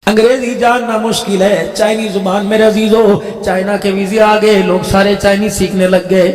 انگریزی جاننا مشکل ہے، چائنی زبان میرے عزیزو، چائنا کے ویزے آگے لوگ سارے چائنی سیکھنے لگ گئے،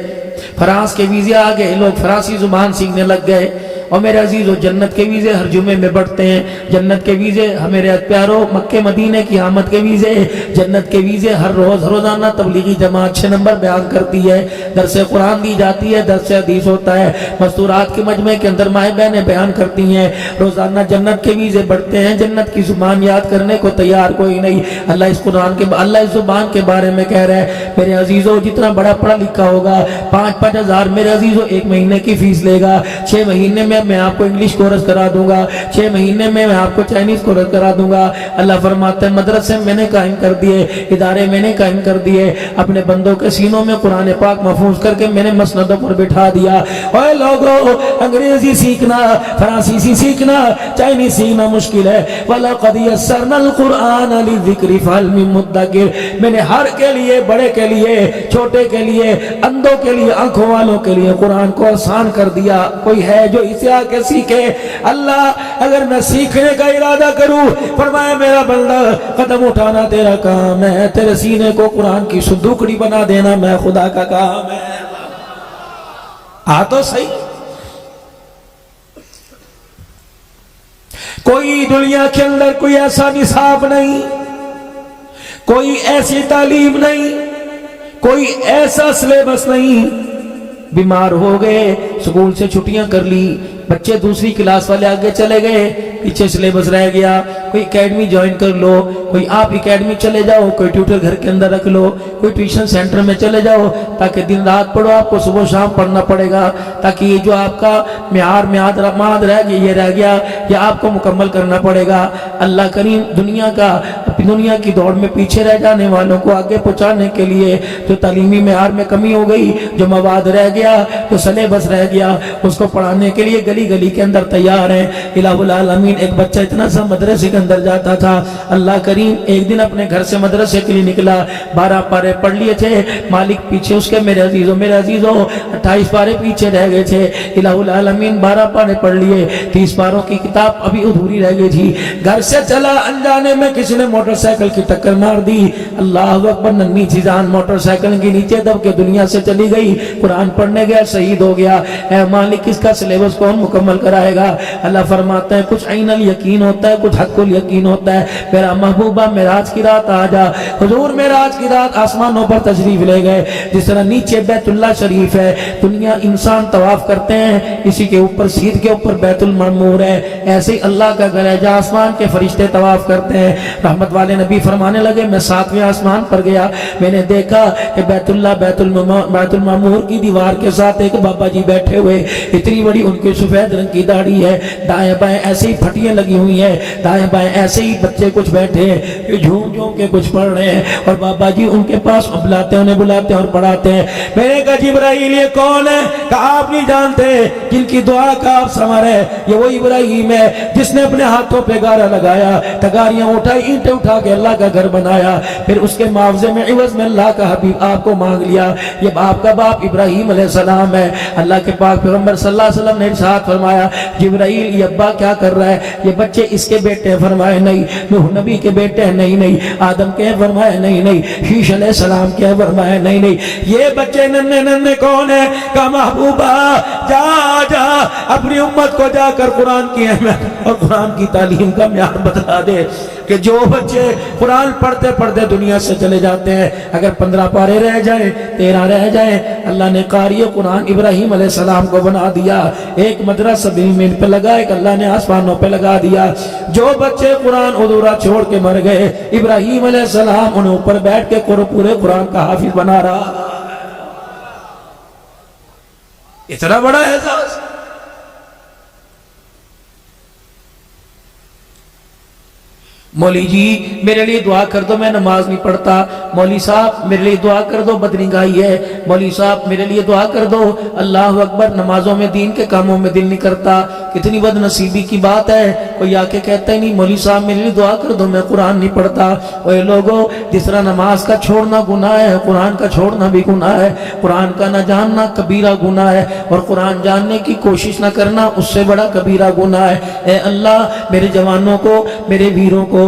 فرانس کے ویزے آگے لوگ فرانسی زبان سیکھنے لگ گئے، اور میرے عزیزو جنت کے ویزے ہر جمعے میں بڑھتے ہیں، جنت کے ویزے میرے پیارو مکہ مدینے کی آمد کے ویزے، جنت کے ویزے ہر روز روزانہ تبلیغی جماعت 6 نمبر بیان کرتی ہے، درس قرآن دی جاتی ہے، درس حدیث ہوتا ہے، مستورات کے مجمع کے اندر مائیں بہنیں بیان کرتی ہیں، روزانہ جنت کے ویزے بڑھتے ہیں، جنت کی زبان یاد کرنے کو تیار کوئی نہیں۔ اللہ اس زبان کے بارے میں کہہ رہا ہے میرے عزیزو جتنا بڑا پڑھا لکھا ہوگا 5-5 ہزار میرے عزیزو 1 مہینے کی فیس لے گا، 6 مہینے میں آپ کو انگلش کورس کرا دوں گا، 6 مہینے میں آپ کو چائنیز کورس کرا دوں گا۔ اللہ فرماتا ہے مدرسے میں نے قائم کر دیے، ادارے میں نے قائم کر دیے، اپنے بندوں کے سینوں میں قرآن پاک محفوظ کر کے میں نے مسندوں پر بٹھا دیا۔ اوے لوگو انگریزی سیکھنا، فرانسیسی سیکھنا، چائنیز سیکھنا مشکل ہے۔ وَلَقَدْ يَسَّرْنَا الْقُرْآنَ لِلذِّكْرِ فَهَلْ مِن مُدَّكِرٍ، میں نے ہر کے لیے، بڑے کے لیے، چھوٹے کے لیے، اندھوں کے لیے، آنکھوں والوں کے لیے قرآن کو آسان کر دیا۔ کوئی ہے جو اسے آ کے سیکھے؟ اللہ اگر میں سیکھنے کا ارادہ کروں، فرمایا میرا بندہ قدم اٹھانا تیرا کام ہے، تیرے سینے کو قرآن کی صندوقڑی بنا دینا میں خدا کا کام ہے۔ تو صحیح، کوئی دنیا کے اندر کوئی ایسا نصاب نہیں، کوئی ایسی تعلیم نہیں، کوئی ایسا سلیبس نہیں۔ بیمار ہو گئے، سکول سے چھٹیاں کر لی، بچے دوسری کلاس والے آگے چلے گئے، پیچھے سلیبس رہ گیا، کوئی اکیڈمی جوائن کر لو، کوئی آپ اکیڈمی چلے جاؤ، کوئی ٹیوٹر گھر کے اندر رکھ لو، کوئی ٹیوشن سینٹر میں چلے جاؤ تاکہ دن رات پڑھو، آپ کو صبح شام پڑھنا پڑے گا تاکہ یہ جو آپ کا میعاد رہ گیا، یہ رہ گیا، یہ آپ کو مکمل کرنا پڑے گا۔ اللہ کریم دنیا کی دوڑ میں پیچھے رہ جانے والوں کو آگے پہنچانے کے لیے جو تعلیمی معیار میں کمی ہو گئی، جو مواد رہ گیا، جو سلیبس رہ گیا، اس کو پڑھانے کے لیے گلی گلی کے اندر تیار ہیں۔ الہ العالمین ایک بچہ اتنا سا مدرسے کے اندر جاتا تھا، اللہ کریم ایک دن اپنے گھر سے مدرسے کے لیے نکلا، 12 پارے پڑھ لیے تھے، مالک پیچھے اس کے میرے عزیزوں 28 پارے پیچھے رہ گئے تھے۔ الہ العالمین 12 پارے پڑھ لیے، 30 پاروں کی کتاب ابھی ادھوری رہ گئی تھی۔ گھر سے چلا، انجانے میں کسی نے موٹر سائیکل کی ٹکر مار دی، اللہ اکبر، ننھی سی جان موٹر سائیکل کے نیچے دب کے دنیا سے چلی گئی، قرآن پڑھنے گیا، شہید ہو گیا۔ اے مالک اس کا سلیبس کون مکمل کرائے گا؟ اللہ فرماتا ہے کچھ عین الیقین ہوتا ہے، کچھ حق الیقین ہوتا ہے۔ میرا محبوبہ معراج کی رات آ جا، حضور معراج کی رات آسمانوں پر تشریف لے گئے۔ جس طرح نیچے بیت اللہ شریف ہے، دنیا انسان طواف کرتے ہیں، اسی کے اوپر سیدھ کے اوپر بیت المعمور ہے، ایسے ہی اللہ کا گھر ہے جہاں آسمان کے فرشتے طواف کرتے ہیں۔ رحمت والے نبی فرمانے لگے میں 7ویں آسمان پر گیا، میں نے دیکھا کہ بیت المعمور کی دیوار کے ساتھ ایک بابا جی بیٹھے ہوئے، اتنی بڑی ان کے سفید رنگ کی داڑھی ہے، دائیں بائیں ایسے ہی پھٹیاں لگی ہوئی ہیں، دائیں بائیں ایسے ہی بچے کچھ بیٹھے ہیں، یہ جھوم جھوم کے کچھ پڑھ رہے ہیں، اور بابا جی ان کے پاس بلاتے ہیں، انہیں بلاتے ہیں اور پڑھاتے ہیں۔ میں نے کہا جبرائیل یہ کون ہے؟ کہا آپ نہیں جانتے، جن کی دعا کا آپ سمر ہے یہ وہ ابراہیم ہے جس نے اپنے ہاتھوں پہ گارا لگایا، تگاریاں اٹھائی، اینٹیں اٹھا کے اللہ کا گھر بنایا، پھر اس کے معاوضے میں عوض میں اللہ کا حبیب آپ کو مانگ لیا۔ یہ باپ کا باپ ابراہیم علیہ السلام ہے۔ اللہ کے پاک پیغمبر صلی اللہ علیہ وسلم نے ارشاد فرمایا جبرائیل یہ ابا کیا کر رہا ہے؟ یہ بچے اس کے بیٹے ہیں؟ فرمایا نہیں۔ نوح نبی کے بیٹے ہیں؟ نہیں۔ آدم کے ہیں؟ فرمایا نہیں۔ شیش علیہ السلام کے ہیں؟ فرمایا نہیں۔ یہ بچے ننھے کون ہیں؟ کہا محبوبہ جا اپنی امت کو جا کر قرآن کی اہمیت اور قرآن کی تعلیم کا معیار بتلا دے کہ جو بچے قرآن پڑھتے پڑھتے دنیا سے چلے جاتے ہیں، اگر 15 پارے رہ جائیں، 13 رہ جائیں، اللہ نے قاری قرآن ابراہیم علیہ السلام کو بنا دیا، ایک مدرسہ زمین پہ لگا، ایک اللہ نے آسمانوں پہ لگا دیا۔ جو بچے قرآن ادھورا چھوڑ کے مر گئے، ابراہیم علیہ السلام انہیں اوپر بیٹھ کے پورے قرآن کا حافظ بنا رہا۔ اتنا بڑا احساس۔ مولوی جی میرے لیے دعا کر دو، میں نماز نہیں پڑھتا۔ مولوی صاحب میرے لیے دعا کر دو، بدنگاہی ہے۔ مولوی صاحب میرے لیے دعا کر دو، اللہ اکبر، نمازوں میں دین کے کاموں میں دل نہیں کرتا۔ کتنی بد نصیبی کی بات ہے، کوئی آ کے کہتا ہی نہیں مولوی صاحب میرے لیے دعا کر دو، میں قرآن نہیں پڑھتا۔ اوے لوگوں، جس طرح نماز کا چھوڑنا گناہ ہے، قرآن کا چھوڑنا بھی گناہ ہے۔ قرآن کا نہ جاننا کبیرہ گناہ ہے، اور قرآن جاننے کی کوشش نہ کرنا اس سے بڑا کبیرہ گناہ ہے۔ اے اللہ، میرے جوانوں کو، میرے ویروں کو کو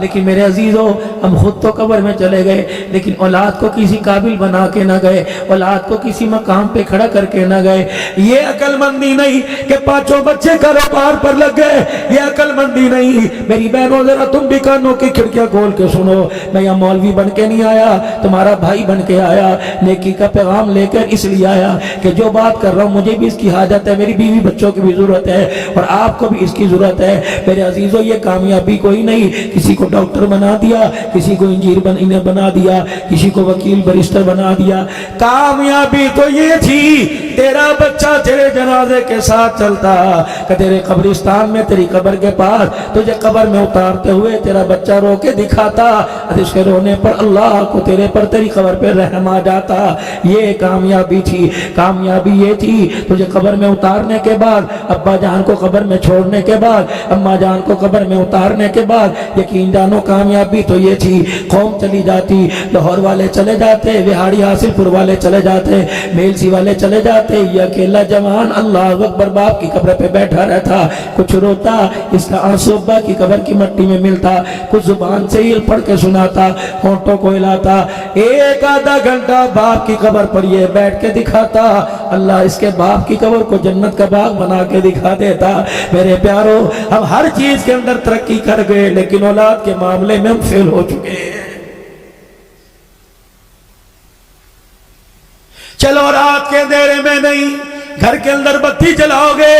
لیکن میرے عزیزوں ہم خود تو قبر میں چلے گئے لیکن اولاد کو کسی قابل بنا کے نہ گئے، اولاد کو کسی مقام پہ کھڑا کر کے نہ گئے۔ یہ عقل مندی نہیں کہ پانچوں بچے کاروبار پر لگ گئے، یہ عقل مندی نہیں۔ میری بہنوں ذرا تم بھی کانوں کی کھڑکیاں کھول کے سنو، میں یہاں مولوی بن کے نہیں آیا، تمہارا بھائی بن کے آیا، نیکی کا پیغام لے کر اس لیے آیا کہ جو بات کر رہا ہوں مجھے بھی اس کی حاجت ہے، میری بیوی بچوں کی بھی ضرورت ہے اور آپ کو بھی اس کی ضرورت ہے۔ میرے عزیزوں یہ کامیابی کوئی نہیں کسی کو ڈاکٹر بنا دیا، کسی کو انجینئر بنا دیا، کسی کو وکیل بریسٹر بنا دیا۔ کامیابی تو یہ تھی تیرا بچہ تیرے جنازے کے ساتھ چلتا کہ تیرے قبرستان میں تیری قبر کے پاس تجھے قبر میں اتارتے ہوئے تیرا بچہ رو کے دکھاتا، اس کے رونے پر اللہ کو تیرے پر تیری قبر پہ رحم آ جاتا۔ یہ کامیابی تھی۔ کامیابی یہ تھی تجھے قبر میں اتارنے کے بعد، ابا جان کو قبر میں چھوڑنے کے بعد، اماں جان کو قبر میں اتارنے کے بعد، یقین جانو کامیابی تو یہ تھی قوم چلی جاتی، لاہور والے چلے جاتے، وہاڑی حاصل پور والے چلے جاتے، میلسی والے چلے جاتے، یہ اکیلا جوان اللہ اکبر باپ کی قبر پہ بیٹھا رہتا، کچھ روتا، اس کا آنسو ابا کی قبر کی مٹی میں ملتا، کچھ زبان سے ہی پڑھ کے سناتا، ہونٹوں کو ہلاتا، ایک آدھا گھنٹہ باپ کی قبر پر یہ بیٹھ کے دکھاتا، اللہ اس کے باپ کی قبر کو جنت کا باغ بنا کے دکھا دیتا۔ میرے پیارو ہم ہر چیز کے اندر ترقی کر گئے لیکن اولاد کے معاملے میں ہم فیل ہو چکے ہیں۔ چلو رات کے اندھیرے میں نہیں، گھر کے اندر بتی جلاؤ گے،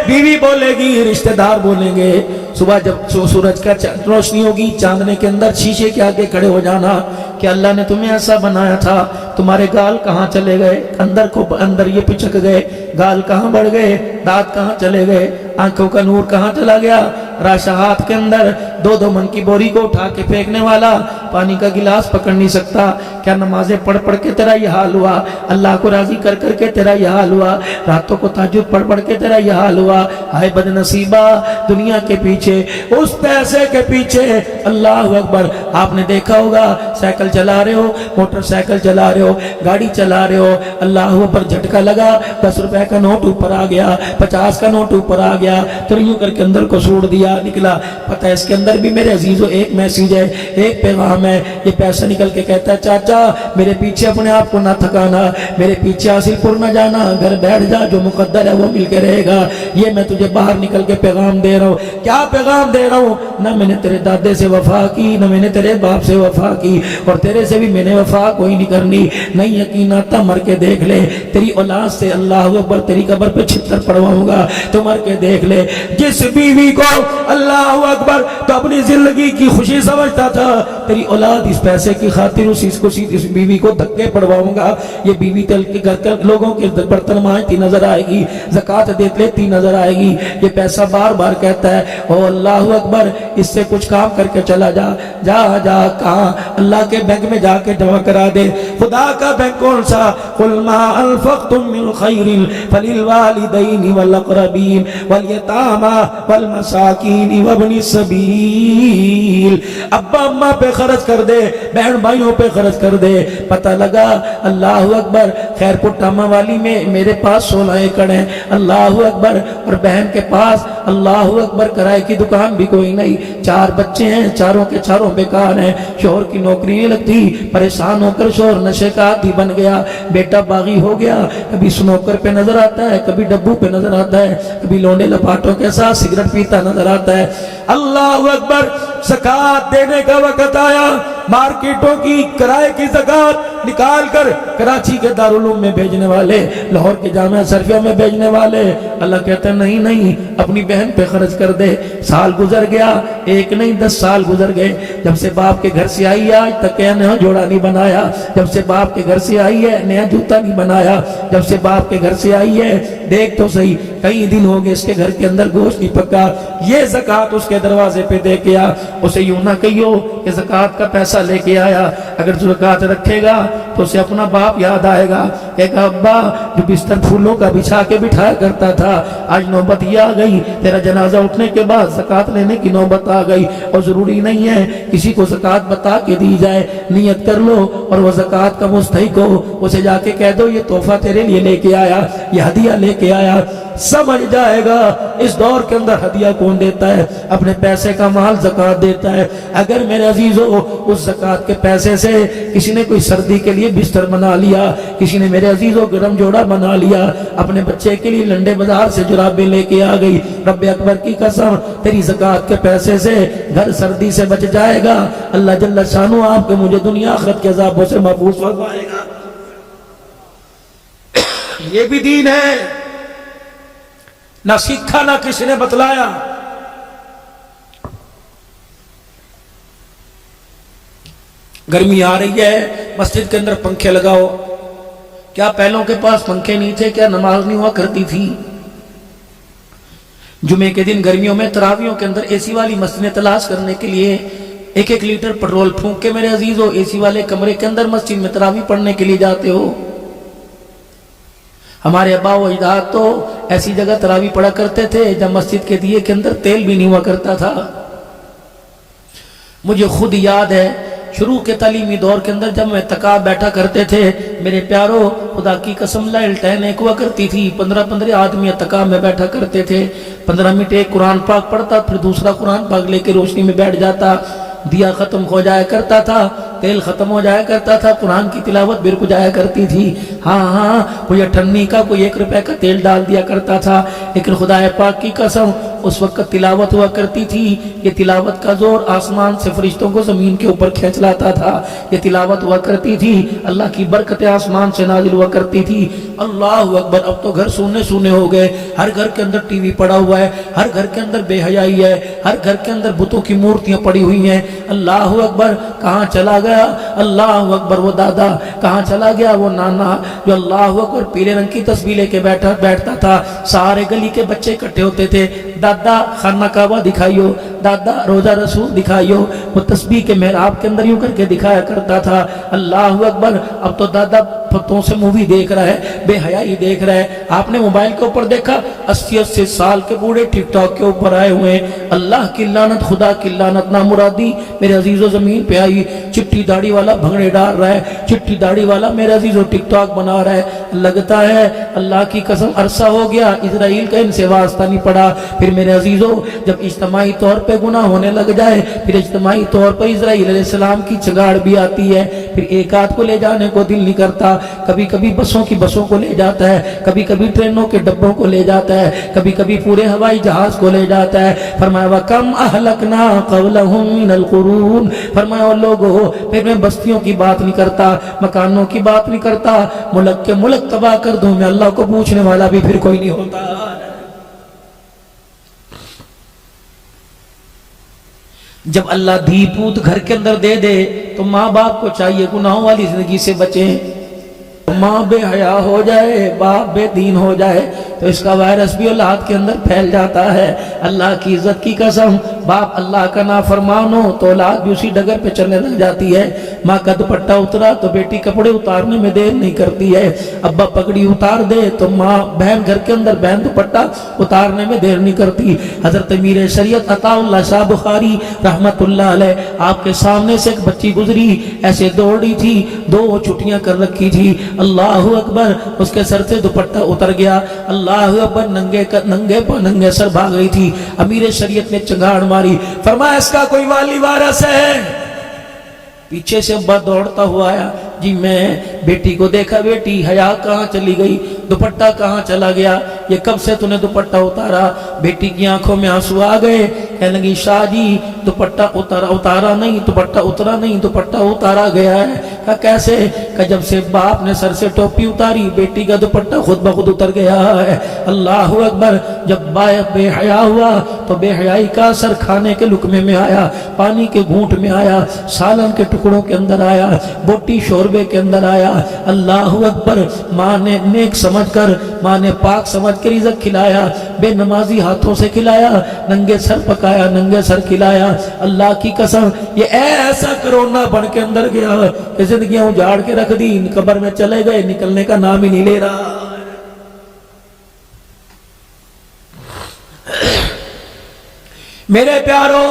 بیوی بولے گی، رشتہ دار بولیں گے، صبح جب سورج کا روشنی ہوگی چاندنے کے اندر شیشے کے آگے کھڑے ہو جانا کہ اللہ نے تمہیں ایسا بنایا تھا، تمہارے گال کہاں چلے گئے، اندر یہ پچک گئے، گال کہاں بڑھ گئے، دانت کہاں چلے گئے، آنکھوں کا نور کہاں چلا گیا، راشا ہاتھ کے اندر 2 من کی بوری کو اٹھا کے پھینکنے والا پانی کا گلاس پکڑ نہیں سکتا، کیا نمازیں پڑھ پڑھ کے تیرا یہ حال ہوا، اللہ کو راضی کر کر کے تیرا یہ حال ہوا، راتوں کو تہجد پڑھ پڑھ کے تیرا یہ حال ہوا، ہائے بد نصیبہ دنیا کے پیچھے، اس پیسے کے پیچھے، اللہ اکبر۔ آپ نے دیکھا ہوگا سائیکل چلا رہے ہو، موٹر سائیکل چلا رہے ہو، گاڑی چلا رہے ہو، اللہ اوپر جھٹکا لگا، 10 روپے کا نوٹ اوپر آ گیا، 50 کا نوٹ اوپر آ گیا، تو یوں کر کے اندر کو سوڑ دیا، نکلا، پتہ ہے اس کے اندر بھی میرے عزیزو ایک میسیج ہے، ایک پیغام ہے۔ یہ پیسہ نکل کے کہتا ہے چاچا میرے پیچھے اپنے آپ کو نہ تھکانا، میرے پیچھے حاصل پور نہ جانا، گھر بیٹھ جا، جو مقدر ہے وہ مل کے رہے گا۔ یہ میں تجھے باہر نکل کے پیغام دے رہا ہوں۔ کیا پیغام دے رہا ہوں؟ نہ میں نے تیرے دادے سے وفا کی، نہ میں نے تیرے باپ سے وفا کی، اور تیرے سے بھی میں نے وفا کوئی نہیں کرنی۔ نہیں یقین آتا مر کے دیکھ لے، تیری اولاد سے اللہ اکبر تیری قبر پہ چھتر پڑواؤں گا، تو مر کے دیکھ لے۔ جس بیوی کو اللہ اکبر تو اپنی زندگی کی خوشی سمجھتا تھا، تیری اولاد اس پیسے کی خاطر اس بیوی کو دھکے پڑواؤں گا۔ یہ بیوی تل کے گھر کے لوگوں کے برتن مانجتی نظر آئے گی، زکوٰۃ دیتی لیتی نظر آئے گی، یہ پیسہ بار بار کہتا ہے او اللہ اکبر اس سے کچھ کام کر کے چلا جا، جا جا کہاں اللہ کے بینک میں جا کے جمع کرا دے۔ خدا کا بینک کون سا؟ قل ما انفقتم من خیر فللوالدین والاقربین والیتامی والمساکین وابن السبیل۔ ابا اماں پہ خرچ کر دے، بہن بھائیوں پہ خرچ کر دے۔ پتہ لگا اللہ اکبر خیر پور ٹاما والی میں میرے پاس 16 ایکڑ ہیں، اللہ اکبر، اور بہن کے پاس اللہ اکبر کرائے کی دکان بھی کوئی نہیں، 4 بچے ہیں، چاروں کے چاروں بیکار ہیں، شوہر کی نوکری نہیں لگتی، پریشان ہو کر شوہر نشے کا عادی بن گیا، بیٹا باغی ہو گیا، کبھی سنوکر پہ نظر آتا ہے، کبھی ڈبو پہ نظر آتا ہے، کبھی لونڈے لپاٹوں کے ساتھ سگریٹ پیتا نظر آتا ہے۔ اللہ اکبر زکوٰۃ دینے کا وقت آیا، مارکیٹوں کی کرائے کی زکوٰۃ نکال کر کراچی کے دارالعلوم میں بھیجنے والے، لاہور کے جامعہ اشرفیہ میں بھیجنے والے، اللہ کہتا ہے نہیں نہیں اپنی بہن پہ خرچ کر دے۔ سال گزر گیا، 1 نہیں 10 سال گزر گئے، جب سے باپ کے گھر سے آئی ہے آج تک نیا جوڑا نہیں بنایا، جب سے باپ کے گھر سے آئی ہے نیا جوتا نہیں بنایا، جب سے باپ کے گھر سے آئی ہے دیکھ تو صحیح کئی دن ہو گئے اس کے گھر کے اندر گوشت نہیں پکا۔ یہ زکوٰۃ اس کے دروازے پہ دے کے آ، اسے یوں نہ کہیو کہ زکوٰۃ کا پیسہ لے کے آیا، اگر زکات رکھے گا تو اسے اپنا باپ یاد آئے گا، ایک ابا جو بستر پھولوں کا بچھا کے بٹھایا کرتا تھا، آج نوبت یہ آ گئی تیرا جنازہ اٹھنے کے بعد زکات لینے کی نوبت آ گئی، اور ضروری نہیں ہے کسی کو زکات بتا کے دی جائے، نیت کر لو اور وہ زکات کا مستحق ہو، اسے جا کے کہہ دو یہ تحفہ تیرے لیے لے کے آیا، یہ ہدیہ لے کے آیا، سمجھ جائے گا اس دور کے اندر ہدیہ کون دیتا ہے، اپنے پیسے کا مال زکات دیتا ہے۔ اگر میرے عزیزو اس زکات کے پیسے سے کسی نے کوئی سردی کے لیے بستر بنا لیا، کسی نے میرے عزیزو گرم جوڑا بنا لیا، اپنے بچے کے لیے لنڈے بازار سے جرابیں لے کے آ گئی، رب اکبر کی قسم تیری زکات کے پیسے سے گھر سردی سے بچ جائے گا، اللہ جل شانہ آپ کے مجھے دنیا آخرت کے عذابوں سے محفوظ فرمائے گا۔ یہ بھی دین ہے، نہ سیکھا نہ کسی نے بتلایا۔ گرمی آ رہی ہے، مسجد کے اندر پنکھے لگاؤ، کیا پہلوں کے پاس پنکھے نہیں تھے؟ کیا نماز نہیں ہوا کرتی تھی؟ جمعے کے دن گرمیوں میں تراویحوں کے اندر اے سی والی مسجدیں تلاش کرنے کے لیے 1-1 لیٹر پیٹرول پھونک کے میرے عزیزو اے سی والے کمرے کے اندر مسجد میں تراویح پڑھنے کے لیے جاتے ہو۔ ہمارے ابا و اجداد تو ایسی جگہ تراویح پڑھا کرتے تھے جب مسجد کے دیے کے اندر تیل بھی نہیں ہوا کرتا تھا۔ مجھے خود یاد ہے شروع کے تعلیمی دور کے اندر جب میں تکاب بیٹھا کرتے تھے، میرے پیارو خدا کی قسم لائلٹین ایک ہوا کرتی تھی، 15 آدمی تکاب میں بیٹھا کرتے تھے، 15 منٹ ایک قرآن پاک پڑھتا، پھر دوسرا قرآن پاک لے کے روشنی میں بیٹھ جاتا، دیا ختم ہو جایا کرتا تھا، تیل ختم ہو جایا کرتا تھا، قرآن کی تلاوت بھی رک جایا کرتی تھی۔ ہاں کوئی 98 کا کوئی 1 روپے کا تیل ڈال دیا کرتا تھا، لیکن خدا پاک کی قسم اس وقت تلاوت ہوا کرتی تھی، یہ تلاوت کا زور آسمان سے فرشتوں کو زمین کے اوپر کھینچ لاتا تھا، یہ تلاوت ہوا کرتی تھی، اللہ کی برکتیں آسمان سے نازل ہوا کرتی تھی۔ اللہ اکبر! اب تو گھر سونے سونے ہو گئے، ہر گھر کے اندر ٹی وی پڑا ہوا ہے، ہر گھر کے اندر بے حیائی ہے، ہر گھر کے اندر بتوں کی مورتیاں پڑی ہوئی ہیں۔ اللہ اکبر! کہاں چلا گیا اللہ اکبر وہ دادا، کہاں چلا گیا وہ نانا جو اللہ اکبر پیلے رنگ کی تسبیح لے کے بیٹھتا تھا، سارے گلی کے بچے اکٹھے ہوتے تھے، دادا خانہ کعبہ دکھائیو، دادا روزہ رسول دکھائیو، وہ تسبیح کے محراب کے اندر یوں کر کے دکھایا کرتا تھا۔ اللہ اکبر! اب تو دادا پتوں سے مووی دیکھ رہا ہے، بے حیائی دیکھ رہا ہے۔ آپ نے موبائل کے اوپر دیکھا 80 سال کے بوڑھے ٹک ٹاک کے اوپر آئے ہوئے ہیں، اللہ کی لعنت، خدا کی لعنت، نامرادی میرے عزیزو زمین پہ آئی، چٹی داڑھی والا بھنگڑے ڈال رہا ہے، چٹی داڑھی والا میرے عزیزو ٹک ٹاک بنا رہا ہے، لگتا ہے اللہ کی قسم عرصہ ہو گیا اسرائیل کا ان سے واسطہ نہیں پڑا۔ پھر میرے عزیزو جب اجتماعی طور پہ گناہ ہونے لگ جائے، پھر اجتماعی طور پر اسرائیل علیہ السلام کی چنگاڑ بھی آتی ہے، پھر ایک آدھ کو لے جانے کو دل نہیں کرتا، کبھی کبھی بسوں کو لے جاتا ہے، کبھی کبھی ٹرینوں کے ڈبوں کو لے جاتا ہے، کبھی کبھی پورے ہوائی جہاز کو لے جاتا ہے۔ فرمایا وَكَمْ أَهْلَكْنَا قَبْلَهُمْ مِنَ الْقُرُونِ، فرمایا لوگو پھر میں بستیوں کی بات نہیں کرتا، مکانوں کی بات نہیں کرتا، ملک کے ملک تباہ کر دوں میں اللہ کو پوچھنے والا بھی پھر کوئی نہیں ہوتا۔ جب اللہ دھی پوت گھر کے اندر دے دے تو ماں باپ کو چاہیے گناہوں والی زندگی سے بچیں۔ ماں بے حیا ہو جائے، باپ بے دین ہو جائے تو اس کا وائرس بھی اولاد کے اندر پھیل جاتا ہے۔ اللہ کی عزت کی قسم باپ اللہ کا نافرمان ہو تو اولاد بھی اسی ڈگر پہ چلنے لگ جاتی ہے۔ ماں کا دوپٹہ اترا تو بیٹی کپڑے اتارنے میں دیر نہیں کرتی ہے، ابا پگڑی اتار دے تو ماں بہن گھر کے اندر بہن دوپٹہ اتارنے میں دیر نہیں کرتی۔ حضرت امیر شریعت عطا اللہ شاہ بخاری رحمت اللہ علیہ، آپ کے سامنے سے ایک بچی گزری، ایسے دوڑ رہی تھی، 2 چھٹیاں کر رکھی تھی، اللہ اکبر اس کے سر سے دوپٹہ اتر گیا، اللہ اکبر ننگے سر بھاگ رہی تھی۔ امیر شریعت نے چنگاڑ ماری، فرمایا اس کا کوئی والی وارث ہے؟ پیچھے سے ابا دوڑتا ہوا آیا، جی میں بیٹی کو دیکھا، بیٹی حیا کہاں چلی گئی، دوپٹہ کہاں چلا گیا، یہ کب سے تو نے دوپٹہ اتارا؟ بیٹی کی آنکھوں میں آنسو آ گئے، کہنے لگی شاہ جی دوپٹہ اتارا نہیں، دوپٹہ اترا نہیں، دوپٹہ اتارا گیا ہے۔ کہا کیسے؟ کہ جب سے باپ نے سر سے ٹوپی اتاری بیٹی کا دوپٹہ خود بخود اتر گیا ہے۔ اللہ اکبر۔ جب باپ بے حیا ہوا تو بے حیائی کا اثر کھانے کے لقمے میں آیا، پانی کے گھونٹ میں آیا، سالن کے ٹکڑوں کے اندر آیا، بوٹی شوربے کے اندر آیا۔ اللہ اکبر۔ ماں نے نیک سمجھ کر، ماں نے پاک سمجھ کر رزق کھلایا، بے نمازی ہاتھوں سے کھلایا، ننگے سر پکایا، ننگے سر کھلایا۔ اللہ کی قسم یہ ایسا کرونا بن کے اندر گیا کہ زندگیاں اجاڑ کے رکھ دی، قبر میں چلے گئے، نکلنے کا نام ہی نہیں لے رہا۔ میرے پیارو،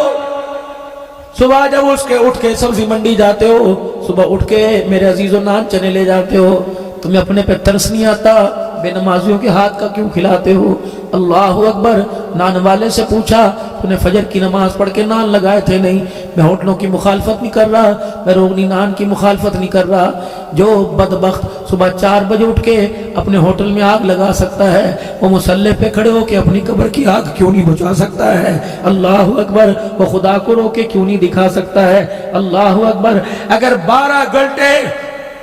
صبح جب اٹھ کے سبزی منڈی جاتے ہو، صبح اٹھ کے میرے عزیزو نان چنے لے جاتے ہو، تمہیں اپنے پہ ترس نہیں آتا بے نمازیوں کے ہاتھ کا کیوں کھلاتے ہو؟ اللہ اکبر۔ نان والے سے پوچھا تو نے فجر کی نماز پڑھ کے نان لگائے تھے؟ نہیں، میں ہوٹلوں کی مخالفت نہیں کر رہا، میں روغنی نان کی مخالفت نہیں کر رہا۔ جو بدبخت صبح 4 بجے اٹھ کے اپنے ہوٹل میں آگ لگا سکتا ہے، وہ مصلی پہ کھڑے ہو کے اپنی قبر کی آگ کیوں نہیں بجھا سکتا ہے؟ اللہ اکبر۔ وہ خدا کو رو کے کیوں نہیں دکھا سکتا ہے؟ اللہ اکبر۔ اگر 12 گھنٹے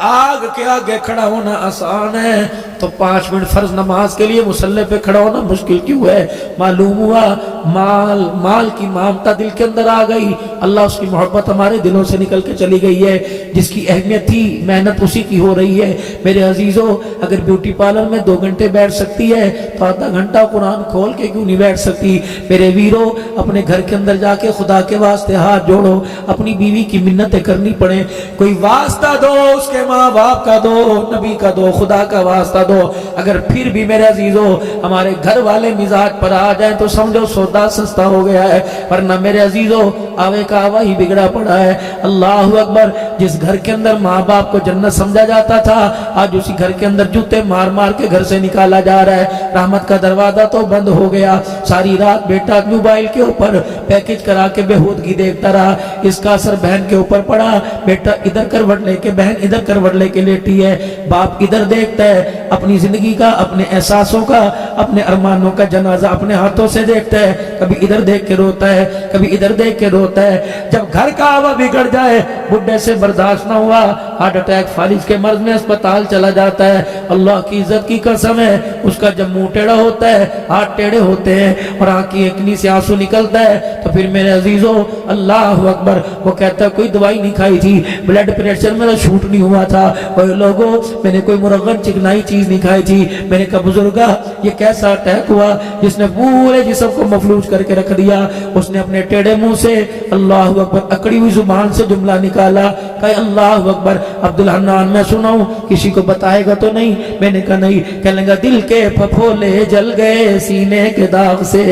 آگ کے آگے کھڑا ہونا آسان ہے تو 5 منٹ فرض نماز کے لیے مصلی پہ کھڑا ہونا مشکل کیوں ہے؟ معلوم ہوا مال کی مامتا دل کے اندر آ گئی، اللہ اس کی محبت ہمارے دلوں سے نکل کے چلی گئی ہے۔ جس کی اہمیت تھی محنت اسی کی ہو رہی ہے۔ میرے عزیزو، اگر بیوٹی پارلر میں 2 گھنٹے بیٹھ سکتی ہے تو آدھا گھنٹہ قرآن کھول کے کیوں نہیں بیٹھ سکتی؟ میرے ویرو، اپنے گھر کے اندر جا کے خدا کے واسطے ہاتھ جوڑو، اپنی بیوی کی منتیں کرنی پڑیں، کوئی واسطہ دو، اس کے ماں باپ کا دو، نبی کا دو، خدا کا واسطہ دو۔ اگر پھر بھی میرے عزیزو ہمارے گھر والے مزاج پر آ جائیں تو سمجھو سودا سستا ہو گیا ہے، ورنہ میرے عزیزو آوے کا آوا ہی بگڑا پڑا ہے۔ اللہ اکبر۔ جس گھر کے اندر ماں باپ کو جنت سمجھا جاتا تھا، آج اسی گھر کے اندر جوتے مار مار کے گھر سے نکالا جا رہا ہے۔ رحمت کا دروازہ تو بند ہو گیا۔ ساری رات بیٹا موبائل کے اوپر پیکج کرا کے بےہودگی دیکھتا رہا، اس کا اثر بہن کے اوپر پڑا۔ بیٹا ادھر کروٹ لے کے، بہن ادھر کروٹ لے کے لیٹی ہے، باپ ادھر دیکھتا ہے، اپنی زندگی کا، اپنے احساسوں کا، اپنے ارمانوں کا جنازہ اپنے ہاتھوں سے دیکھتا ہے، کبھی ادھر دیکھ کے روتا ہے، کبھی ادھر دیکھ کے روتا ہے۔ جب گھر کا آوا بگڑ جائے، بڈھے سے برداشت نہ ہوا، ہارٹ اٹیک فالج کے مرض میں اسپتال چلا جاتا ہے۔ اللہ کی عزت کی قسم ہے، اس کا جب منہ ٹیڑھا ہوتا ہے، ہاتھ ٹیڑھے ہوتے ہیں اور آنکھ کی ایکنی سے آنسو نکلتا ہے، تو پھر میرے عزیزو اللہ اکبر، وہ کہتا ہے کوئی دوائی نہیں کھائی تھی، بلڈ پریشر میرا شوٹ نہیں ہوا تھا، اور لوگوں میں نے کوئی مرغن چکنائی چیز نہیں کھائی تھی۔ میں نے کہا بزرگا یہ کیسا اٹیک ہوا جس نے پورے جسم کو مفلوج کر کے رکھ دیا؟ اس نے اپنے ٹیڑھے منہ سے اللہ اکبر اکڑی ہوئی زبان سے جملہ نکالا، کہا اللہ اکبر عبدالحنان میں سناؤں، کسی کو بتائے گا تو نہیں؟ میں نے کہا نہیں۔ کہنے لگا دل کے پھپھولے جل گئے سینے کے داغ سے،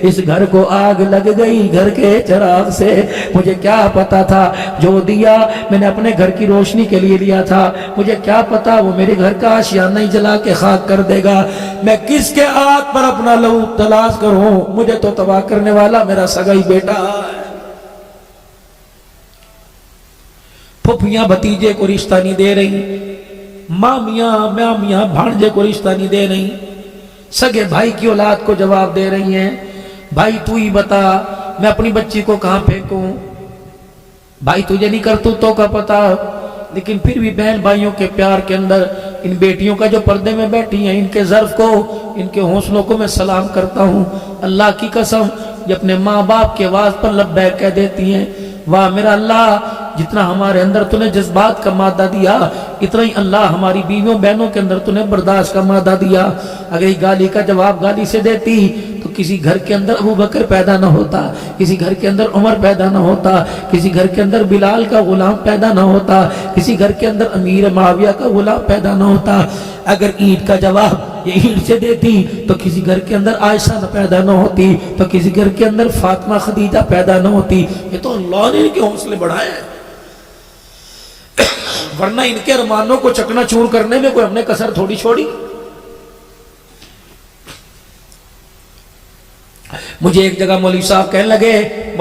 اس گھر کو آگ لگ گئی گھر کے چراغ سے، مجھے کیا پتا تھا جو دیا میں نے اپنے گھر کی روشنی کے لیے لیا تھا، مجھے کیا پتا وہ میرے گھر کا آشیانہ ہی جلا کے خاک کر دے گا۔ میں کس کے آگ پر اپنا لہو تلاش کروں؟ مجھے تو تباہ کرنے والا میرا سگائی بیٹا ہے۔ پھپھیاں بھتیجے کو رشتہ نہیں دے رہی، مامیاں مامیاں بھانجے کو رشتہ نہیں دے رہی، سگے بھائی کی اولاد کو جواب دے رہی ہیں، بھائی تو ہی بتا میں اپنی بچی کو کہاں پھینکوں؟ بھائی تجھے نہیں کرتوتوں کا پتا، لیکن پھر بھی بہن بھائیوں کے پیار کے اندر ان بیٹیوں کا جو پردے میں بیٹھی ہیں، ان کے ظرف کو، ان کے حوصلوں کو میں سلام کرتا ہوں۔ اللہ کی قسم یہ اپنے ماں باپ کے آواز پر لبیک کہہ دیتی ہیں۔ واہ میرا اللہ، جتنا ہمارے اندر تو نے جذبات کا مادہ دیا، اتنا ہی اللہ ہماری بیویوں بہنوں کے اندر تو نے برداشت کا مادہ دیا۔ اگر یہ گالی کا جواب گالی سے دیتی تو کسی گھر کے اندر ابو بکر پیدا نہ ہوتا، کسی گھر کے اندر عمر پیدا نہ ہوتا، کسی گھر کے اندر بلال کا غلام پیدا نہ ہوتا، کسی گھر کے اندر امیر معاویہ کا غلام پیدا نہ ہوتا۔ اگر اینٹ کا جواب یہ اینٹ سے دیتی تو کسی گھر کے اندر عائشہ نہ پیدا نہ ہوتی، تو کسی گھر کے اندر فاطمہ خدیجہ پیدا نہ ہوتی۔ یہ تو اللہ نے ان کے حوصلے بڑھائے ہیں، ورنہ ان کے ارمانوں کو چکنا چور کرنے میں کوئی ہم نے کسر تھوڑی چھوڑی۔ مجھے ایک جگہ مولوی صاحب کہنے لگے،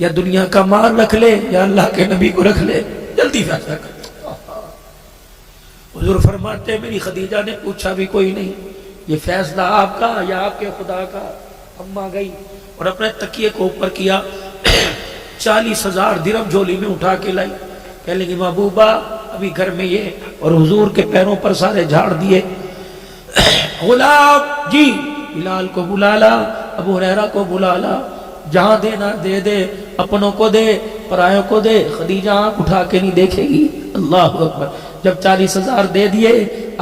یا دنیا کا مال رکھ لے یا اللہ کے نبی کو رکھ لے، جلدی فیصلہ کر۔ حضور فرماتے میری خدیجہ نے پوچھا بھی کوئی نہیں، یہ فیصلہ آپ کا یا آپ کے خدا کا؟ اماں گئی اور اپنے تکیے کو اوپر کیا، 40,000 درہم جھولی میں اٹھا کے لائی، کہنے لگی محبوبہ ابھی گھر میں یہ، اور حضور کے پیروں پر سارے جھاڑ دیے۔ غلام جی بلال کو بلا لا، ابو ہریرہ کو بلا لا، جہاں دینا دے دے، اپنوں کو دے پرایوں کو دے، خدیجہ آنکھ اٹھا کے نہیں دیکھے گی۔ اللہ اکبر۔ جب 40,000 دے دیے،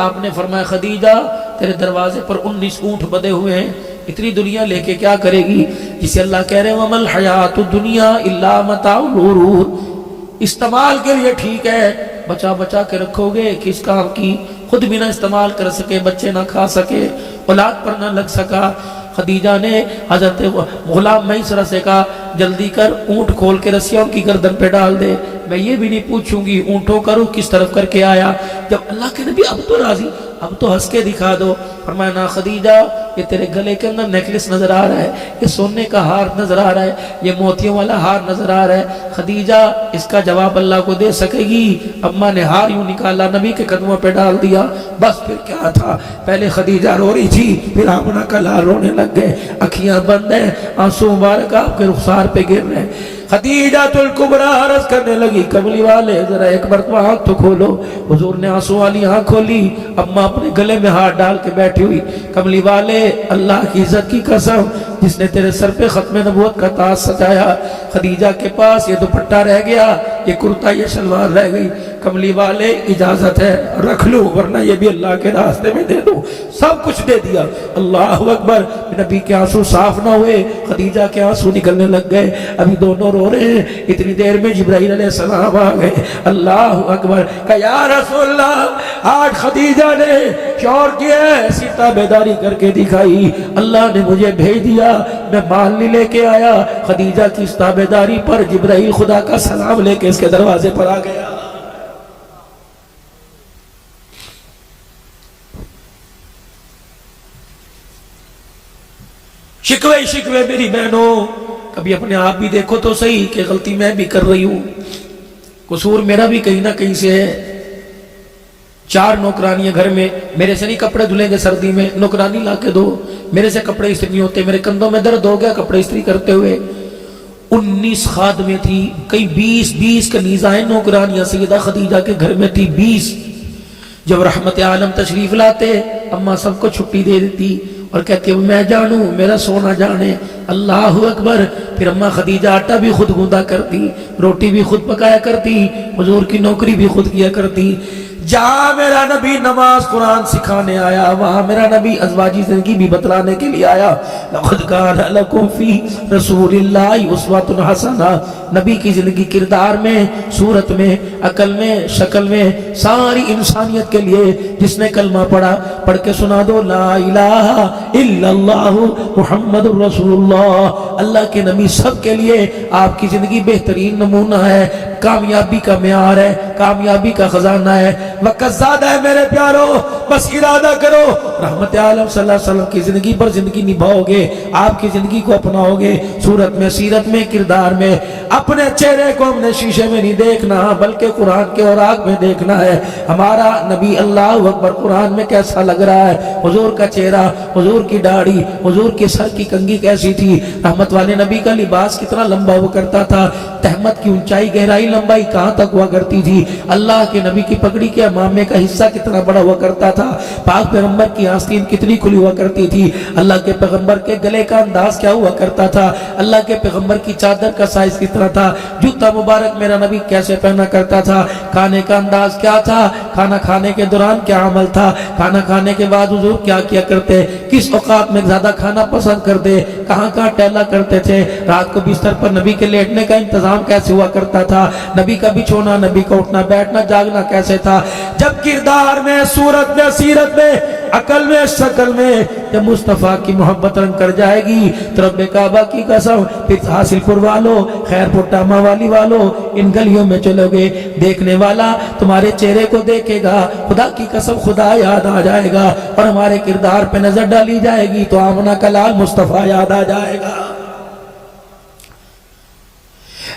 آپ نے فرمایا خدیجہ تیرے دروازے پر 19 اونٹ بدے ہوئے ہیں، اتنی دنیا لے کے کیا کرے گی؟ جسے اللہ کہہ رہے وَمَا الْحَيَاةُ الدُّنْيَا إِلَّا مَتَاعُ الْغُرُورِ، استعمال کے لیے ٹھیک ہے، بچا بچا کے رکھو گے کس کام کی؟ خود بھی نہ استعمال کر سکے، بچے نہ کھا سکے، اولاد پر نہ لگ سکا۔ خدیجہ نے حضرت غلام میسرہ سے کہا جلدی کر، اونٹ کھول کے رسیاں کی گردن پہ ڈال دے، میں یہ بھی نہیں پوچھوں گی اونٹوں کا رخ کس طرف کر کے آیا۔ جب اللہ کے نبی اب تو راضی، اب تو ہنس کے دکھا دو، فرمایا نا خدیجہ یہ تیرے گلے کے اندر نیکلس نظر آ رہا ہے، یہ سونے کا ہار نظر آ رہا ہے، یہ موتیوں والا ہار نظر آ رہا ہے، خدیجہ اس کا جواب اللہ کو دے سکے گی؟ اماں نے ہار یوں نکالا، نبی کے قدموں پہ ڈال دیا، بس پھر کیا تھا؟ پہلے خدیجہ رو رہی تھی، پھر آمنہ کا لال رونے لگ گئے، اکھیاں بند ہیں، آنسو مبارک آپ کے رخسار پہ گر رہے ہیں۔ خدیجہ الکبریٰ عرض کرنے لگی کملی والے ذرا ایک مرتبہ آنکھ تو کھولو۔ حضور نے آنسو والی آنکھ کھولی، اماں اپنے گلے میں ہاتھ ڈال کے بیٹھی ہوئی، کملی والے اللہ کی عزت کی قسم جس نے تیرے سر پہ ختم نبوت کا تاج سجایا، خدیجہ کے پاس یہ دوپٹہ رہ گیا، یہ کرتا یہ شلوار رہ گئی، کملی والے اجازت ہے رکھ لو ورنہ یہ بھی اللہ کے راستے میں دے دو۔ سب کچھ دے دیا۔ اللہ اکبر۔ نبی کے آنسو صاف نہ ہوئے، خدیجہ کے آنسو نکلنے لگ گئے، ابھی دونوں رو رہے ہیں، اتنی دیر میں جبرائیل علیہ السلام آ گئے۔ اللہ اکبر۔ کہ یا رسول اللہ آج خدیجہ نے شور کیا ہے، ایسی تابعداری کر کے دکھائی، اللہ نے مجھے بھیج دیا، میں مال نہیں لے کے آیا۔ خدیجہ کی اس تابعداری پر جبرائیل خدا کا سلام لے کے اس کے دروازے پر آ گیا۔ شکوے میری بہنوں، کبھی اپنے آپ بھی دیکھو تو صحیح کہ غلطی میں بھی کر رہی ہوں، قصور میرا بھی کہیں نہ کہیں سے ہے۔ 4 نوکرانیاں گھر میں، میرے سے نہیں کپڑے دھلیں گے سردی میں، نوکرانی لا کے دو، میرے سے کپڑے استری نہیں ہوتے، میرے کندھوں میں درد ہو گیا کپڑے استری کرتے ہوئے۔ 19 خادمیں تھی، کئی 20 کنیزائیں نوکرانیاں سیدہ خدیجہ کے گھر میں تھی، 20۔ جب رحمت عالم تشریف لاتے اماں سب کو چھٹی دے دیتی اور کہتی میں جانوں میرا سونا جانے۔ اللہ اکبر۔ پھر اماں خدیجہ آٹا بھی خود گوندا کرتی، روٹی بھی خود پکایا کرتی، حضور کی نوکری بھی خود کیا کرتی۔ جہاں میرا نبی نماز قرآن سکھانے آیا وہاں میرا نبی ازواجی زندگی بھی بتلانے کے لیے آیا۔ لَقَدْ كَانَ لَكُمْ فِي رَسُولِ اللَّهِ أُسْوَةٌ حَسَنَةٌ۔ نبی کی زندگی کردار میں، صورت میں، عقل میں، شکل میں، ساری انسانیت کے لیے جس نے کلمہ پڑھا پڑھ کے سنا دو لا الہ الا اللہ محمد الرسول اللہ۔ اللہ کے نبی سب کے لیے آپ کی زندگی بہترین نمونہ ہے، کامیابی کا معیار ہے، کامیابی کا خزانہ ہے۔ وقت زیادہ ہے میرے پیارو، بس ارادہ کرو رحمت عالم صلی اللہ علیہ وسلم کی زندگی پر زندگی نبھاؤ گے، آپ کی زندگی کو اپناؤ گے، صورت میں، سیرت میں، کردار میں۔ اپنے چہرے کو ہم نے شیشے میں نہیں دیکھنا بلکہ قرآن کے اوراق میں دیکھنا ہے۔ ہمارا نبی اللہ اکبر قرآن میں کیسا لگ رہا ہے، حضور کا چہرہ، حضور کی داڑھی، حضور کے سر کی کنگھی کیسی تھی، رحمت والے نبی کا لباس کتنا لمبا ہوا کرتا تھا، تہمت کی اونچائی گہرائی لمبائی کہاں تک ہوا کرتی تھی، اللہ کے نبی کی پگڑی کے امامے کا حصہ کتنا بڑا ہوا کرتا تھا، پاک پیغمبر کی آستین کتنی کھلی ہوا کرتی تھی، اللہ کے پیغمبر کے گلے کا انداز کیا ہوا کرتا تھا، اللہ کے پیغمبر کی چادر کا سائز کتنا تھا، جوتا مبارک میرا نبی کیسے پہنا کرتا تھا، کھانے کا انداز کیا تھا، کھانا کھانے کے دوران کیا عمل تھا، کھانا کھانے کے بعد حضور کیا کیا کرتے، کس اوقات میں زیادہ کھانا پسند کرتے، کہاں کہاں ٹہلا کرتے تھے، رات کو بستر پر نبی کے لیٹنے کا انتظام کیسے ہوا کرتا تھا، نبی کا بچھونا، نبی کا اٹھنا بیٹھنا جاگنا کیسے تھا۔ جب کردار میں، صورت میں، سیرت میں، عقل میں، شکل میں جب مصطفیٰ کی محبت رنگ کر جائے گی تو رب کعبہ کی قسم پھر حاصل پور والوں، خیر پور ٹاما والی والوں ان گلیوں میں چلو گے، دیکھنے والا تمہارے چہرے کو دیکھے گا، خدا کی قسم خدا یاد آ جائے گا، اور ہمارے کردار پہ نظر ڈالی جائے گی تو آمنہ کا لال مصطفیٰ یاد آ جائے گا۔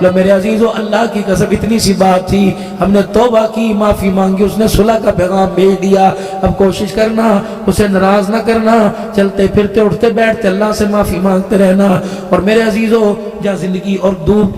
لو میرے عزیزو اللہ کی قسم اتنی سی بات تھی، ہم نے توبہ کی، معافی مانگی، اس نے صلح کا پیغام بھیج دیا۔ اب کوشش کرنا اسے ناراض نہ کرنا، چلتے پھرتے اٹھتے بیٹھتے اللہ سے معافی مانگتے رہنا۔ اور میرے عزیزو جہاں زندگی اور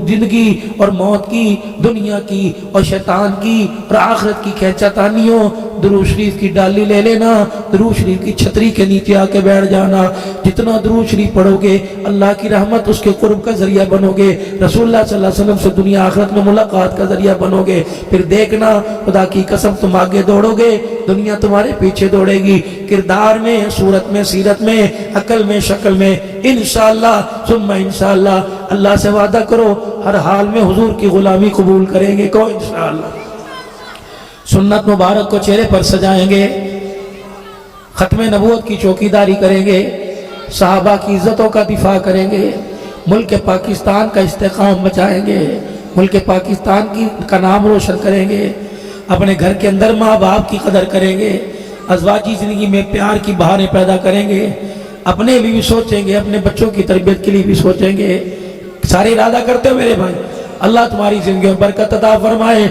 زندگی اور موت کی، دنیا کی اور شیطان کی اور آخرت کی کھینچا تانی ہو، درود شریف کی ڈالی لے لینا، درود شریف کی چھتری کے نیچے آ کے بیٹھ جانا۔ جتنا درود شریف پڑھو گے اللہ کی رحمت اس کے قرب کا ذریعہ بنو گے، رسول اللہ صلی اللہ علیہ وسلم سے دنیا آخرت میں ملاقات کا ذریعہ بنو گے۔ پھر دیکھنا خدا کی قسم تم آگے دوڑو گے، دنیا تمہارے پیچھے دوڑے گی، کردار میں، صورت میں، سیرت میں، عقل میں، شکل میں، انشاءاللہ ثم انشاءاللہ۔ اللہ سے وعدہ کرو ہر حال میں حضور کی غلامی قبول کریں گے کو انشاءاللہ۔ سنت مبارک کو چہرے پر سجائیں گے، ختم نبوت کی چوکیداری کریں گے، صحابہ کی عزتوں کا دفاع کریں گے، ملک پاکستان کا استحکام بچائیں گے، ملک پاکستان کا نام روشن کریں گے، اپنے گھر کے اندر ماں باپ کی قدر کریں گے، ازواجی زندگی میں پیار کی بہاریں پیدا کریں گے، اپنے لیے بھی سوچیں گے، اپنے بچوں کی تربیت کے لیے بھی سوچیں گے۔ سارے ارادہ کرتے ہو میرے بھائی، اللہ تمہاری زندگی میں برکت عطا فرمائے۔